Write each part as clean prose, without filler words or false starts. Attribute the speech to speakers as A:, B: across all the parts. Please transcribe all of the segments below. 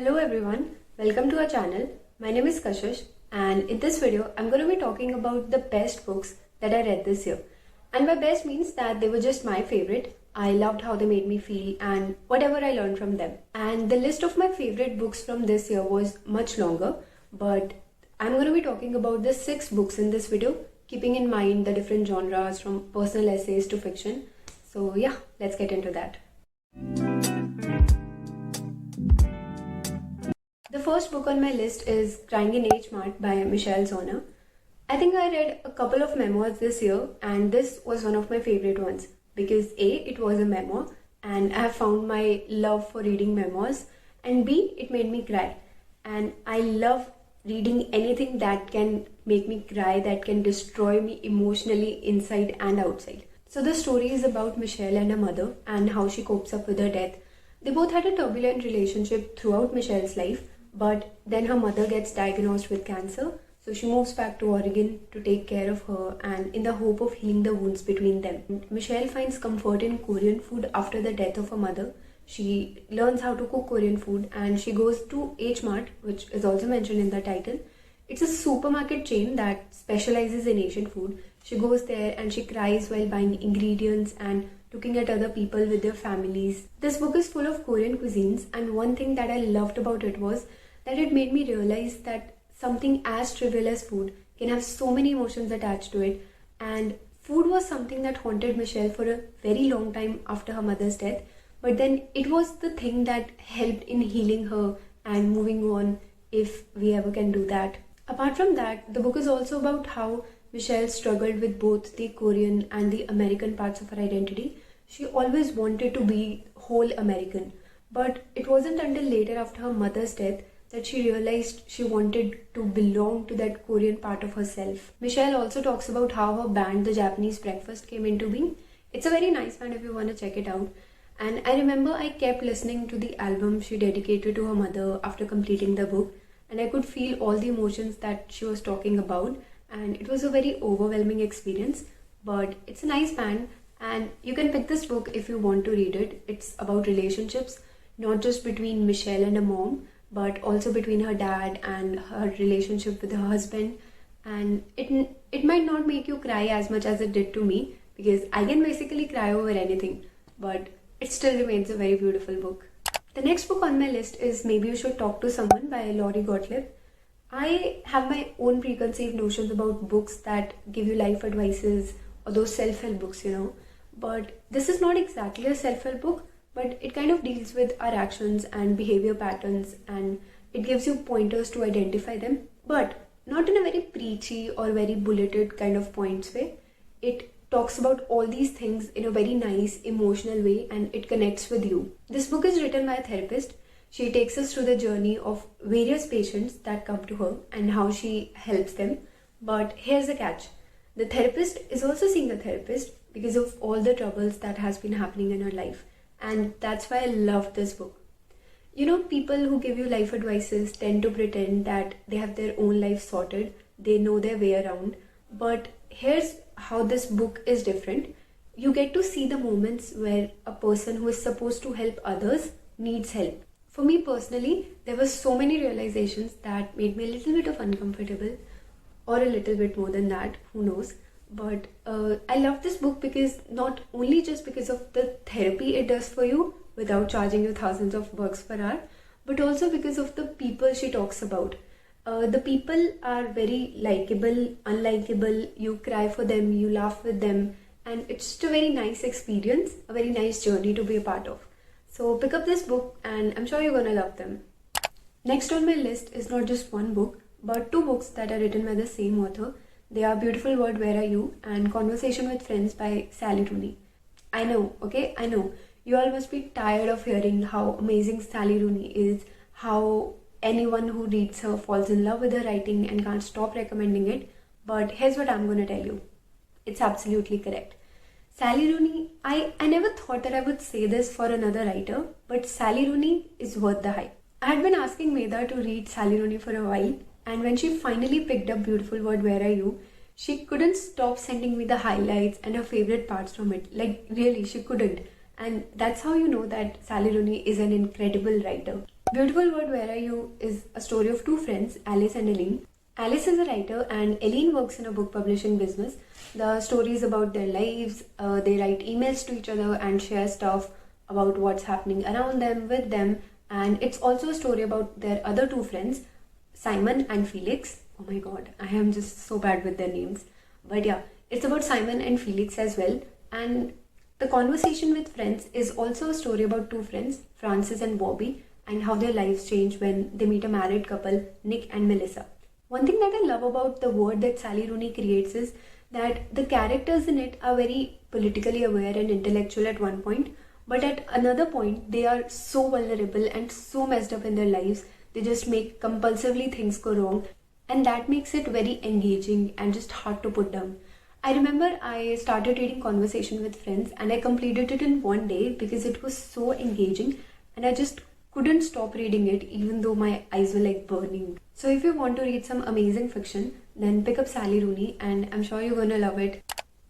A: Hello everyone, welcome to our channel. My name is Kashish and in this video I'm going to be talking about the best books that I read this year. And by best means that they were just my favorite. I loved how they made me feel and whatever I learned from them. And the list of my favorite books from this year was much longer, but I'm going to be talking about the 6 books in this video, keeping in mind the different genres from personal essays to fiction. So yeah, let's get into that. The first book on my list is Crying in H Mart by Michelle Zauner. I think I read a couple of memoirs this year and this was one of my favorite ones because A, it was a memoir and I have found my love for reading memoirs, and B, it made me cry. And I love reading anything that can make me cry, that can destroy me emotionally inside and outside. So the story is about Michelle and her mother and how she copes up with her death. They both had a turbulent relationship throughout Michelle's life, but then her mother gets diagnosed with cancer, so she moves back to Oregon to take care of her and in the hope of healing the wounds between them. Michelle finds comfort in Korean food after the death of her mother. She learns how to cook Korean food and she goes to H Mart, which is also mentioned in the title. It's a supermarket chain that specializes in Asian food. She goes there and she cries while buying ingredients and looking at other people with their families. This book is full of Korean cuisines, and one thing that I loved about it was that it made me realize that something as trivial as food can have so many emotions attached to it. And food was something that haunted Michelle for a very long time after her mother's death, but then it was the thing that helped in healing her and moving on, if we ever can do that. Apart from that, the book is also about how Michelle struggled with both the Korean and the American parts of her identity. She always wanted to be whole American, but it wasn't until later after her mother's death that she realized she wanted to belong to that Korean part of herself. Michelle also talks about how her band, The Japanese Breakfast, came into being. It's a very nice band if you want to check it out. And I remember I kept listening to the album she dedicated to her mother after completing the book, and I could feel all the emotions that she was talking about, and it was a very overwhelming experience. But it's a nice band and you can pick this book if you want to read it. It's about relationships, not just between Michelle and her mom, but also between her dad and her relationship with her husband. And it might not make you cry as much as it did to me, because I can basically cry over anything, but it still remains a very beautiful book. The next book on my list is Maybe You Should Talk to Someone by Lori Gottlieb. I have my own preconceived notions about books that give you life advices or those self-help books, but this is not exactly a self-help book, but it kind of deals with our actions and behavior patterns, and it gives you pointers to identify them, but not in a very preachy or very bulleted kind of points way. It talks about all these things in a very nice emotional way and it connects with you. This book is written by a therapist. She takes us through the journey of various patients that come to her and how she helps them. But here's the catch. The therapist is also seeing a therapist because of all the troubles that has been happening in her life. And that's why I love this book. People who give you life advices tend to pretend that they have their own life sorted, they know their way around. But here's how this book is different. You get to see the moments where a person who is supposed to help others needs help. For me personally, there were so many realizations that made me a little bit of uncomfortable, or a little bit more than that, who knows. But I love this book because not only just because of the therapy it does for you without charging you thousands of bucks per hour, but also because of the people she talks about. The people are very likable, unlikable, you cry for them, you laugh with them, and it's just a very nice experience, a very nice journey to be a part of. So pick up this book and I'm sure you're gonna love them. Next on my list is not just one book, but 2 books that are written by the same author. They are Beautiful World, Where Are You? And Conversation with Friends by Sally Rooney. I know, okay? I know. You all must be tired of hearing how amazing Sally Rooney is, how anyone who reads her falls in love with her writing and can't stop recommending it. But here's what I'm going to tell you. It's absolutely correct. Sally Rooney, I never thought that I would say this for another writer, but Sally Rooney is worth the hype. I had been asking Medha to read Sally Rooney for a while, and when she finally picked up Beautiful World, Where Are You?, she couldn't stop sending me the highlights and her favorite parts from it. Like, really, she couldn't. And that's how you know that Sally Rooney is an incredible writer. Beautiful World, Where Are You is a story of two friends, Alice and Eileen. Alice is a writer and Eileen works in a book publishing business. The story is about their lives. They write emails to each other and share stuff about what's happening around them, with them. And it's also a story about their other two friends, Simon and Felix. Oh my god, I am just so bad with their names. But yeah, it's about Simon and Felix as well. And the conversation with friends is also a story about two friends, Francis and Bobby, and how their lives change when they meet a married couple, Nick and Melissa. One thing that I love about the world that Sally Rooney creates is that the characters in it are very politically aware and intellectual at one point, but at another point they are so vulnerable and so messed up in their lives. They just make compulsively things go wrong, and that makes it very engaging and just hard to put down. I remember I started reading Conversation with Friends and I completed it in one day because it was so engaging and I just couldn't stop reading it even though my eyes were like burning. So if you want to read some amazing fiction, then pick up Sally Rooney and I'm sure you're gonna love it.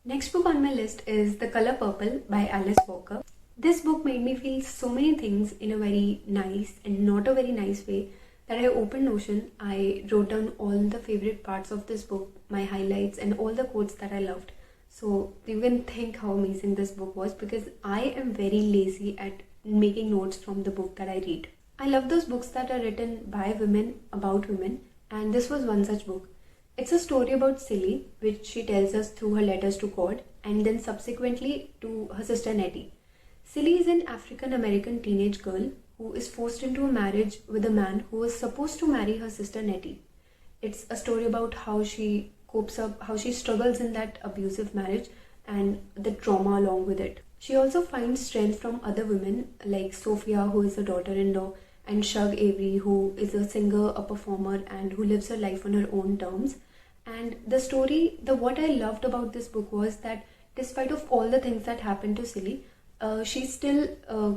A: Next book on my list is The Color Purple by Alice Walker. This book made me feel so many things in a very nice and not a very nice way that I opened Notion. I wrote down all the favorite parts of this book, my highlights and all the quotes that I loved. So you can think how amazing this book was because I am very lazy at making notes from the book that I read. I love those books that are written by women about women, and this was one such book. It's a story about Silly, which she tells us through her letters to God and then subsequently to her sister Nettie. Silly is an African American teenage girl who is forced into a marriage with a man who was supposed to marry her sister Nettie. It's a story about how she copes up, how she struggles in that abusive marriage and the trauma along with it. She also finds strength from other women like Sophia, who is a daughter-in-law, and Shug Avery, who is a singer, a performer, and who lives her life on her own terms. And what I loved about this book was that despite of all the things that happened to Silly, she still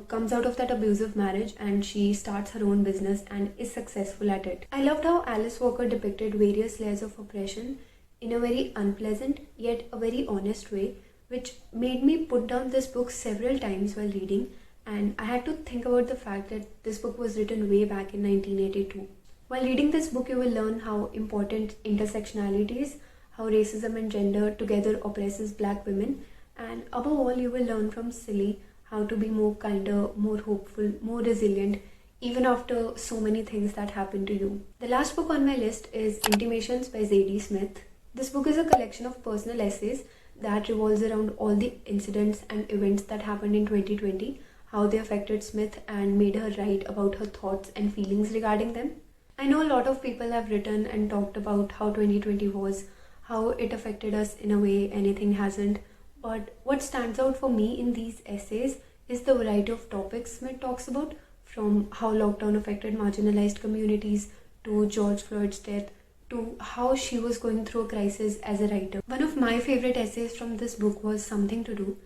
A: comes out of that abusive marriage and she starts her own business and is successful at it. I loved how Alice Walker depicted various layers of oppression in a very unpleasant yet a very honest way, which made me put down this book several times while reading, and I had to think about the fact that this book was written way back in 1982. While reading this book, you will learn how important intersectionality is, how racism and gender together oppresses black women, and above all, you will learn from Silly how to be more kinder, more hopeful, more resilient, even after so many things that happen to you. The last book on my list is Intimations by Zadie Smith. This book is a collection of personal essays that revolves around all the incidents and events that happened in 2020, how they affected Smith and made her write about her thoughts and feelings regarding them. I know a lot of people have written and talked about how 2020 was, how it affected us in a way anything hasn't, but what stands out for me in these essays is the variety of topics Smith talks about, from how lockdown affected marginalized communities to George Floyd's death, to how she was going through a crisis as a writer. One of my favorite essays from this book was Something to Do.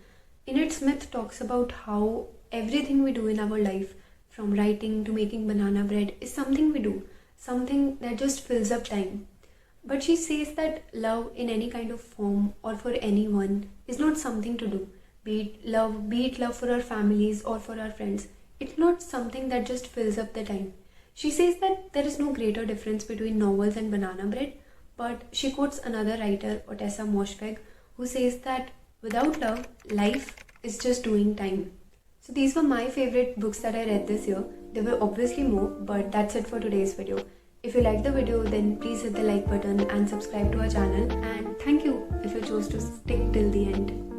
A: In it, Smith talks about how everything we do in our life, from writing to making banana bread, is something we do, something that just fills up time. But she says that love in any kind of form or for anyone is not something to do. Be it love for our families or for our friends. It's not something that just fills up the time. She says that there is no greater difference between novels and banana bread, but she quotes another writer, Ottessa Moshfegh, who says that without love, life is just doing time. So these were my favorite books that I read this year. There were obviously more, but that's it for today's video. If you liked the video, then please hit the like button and subscribe to our channel. And thank you if you chose to stick till the end.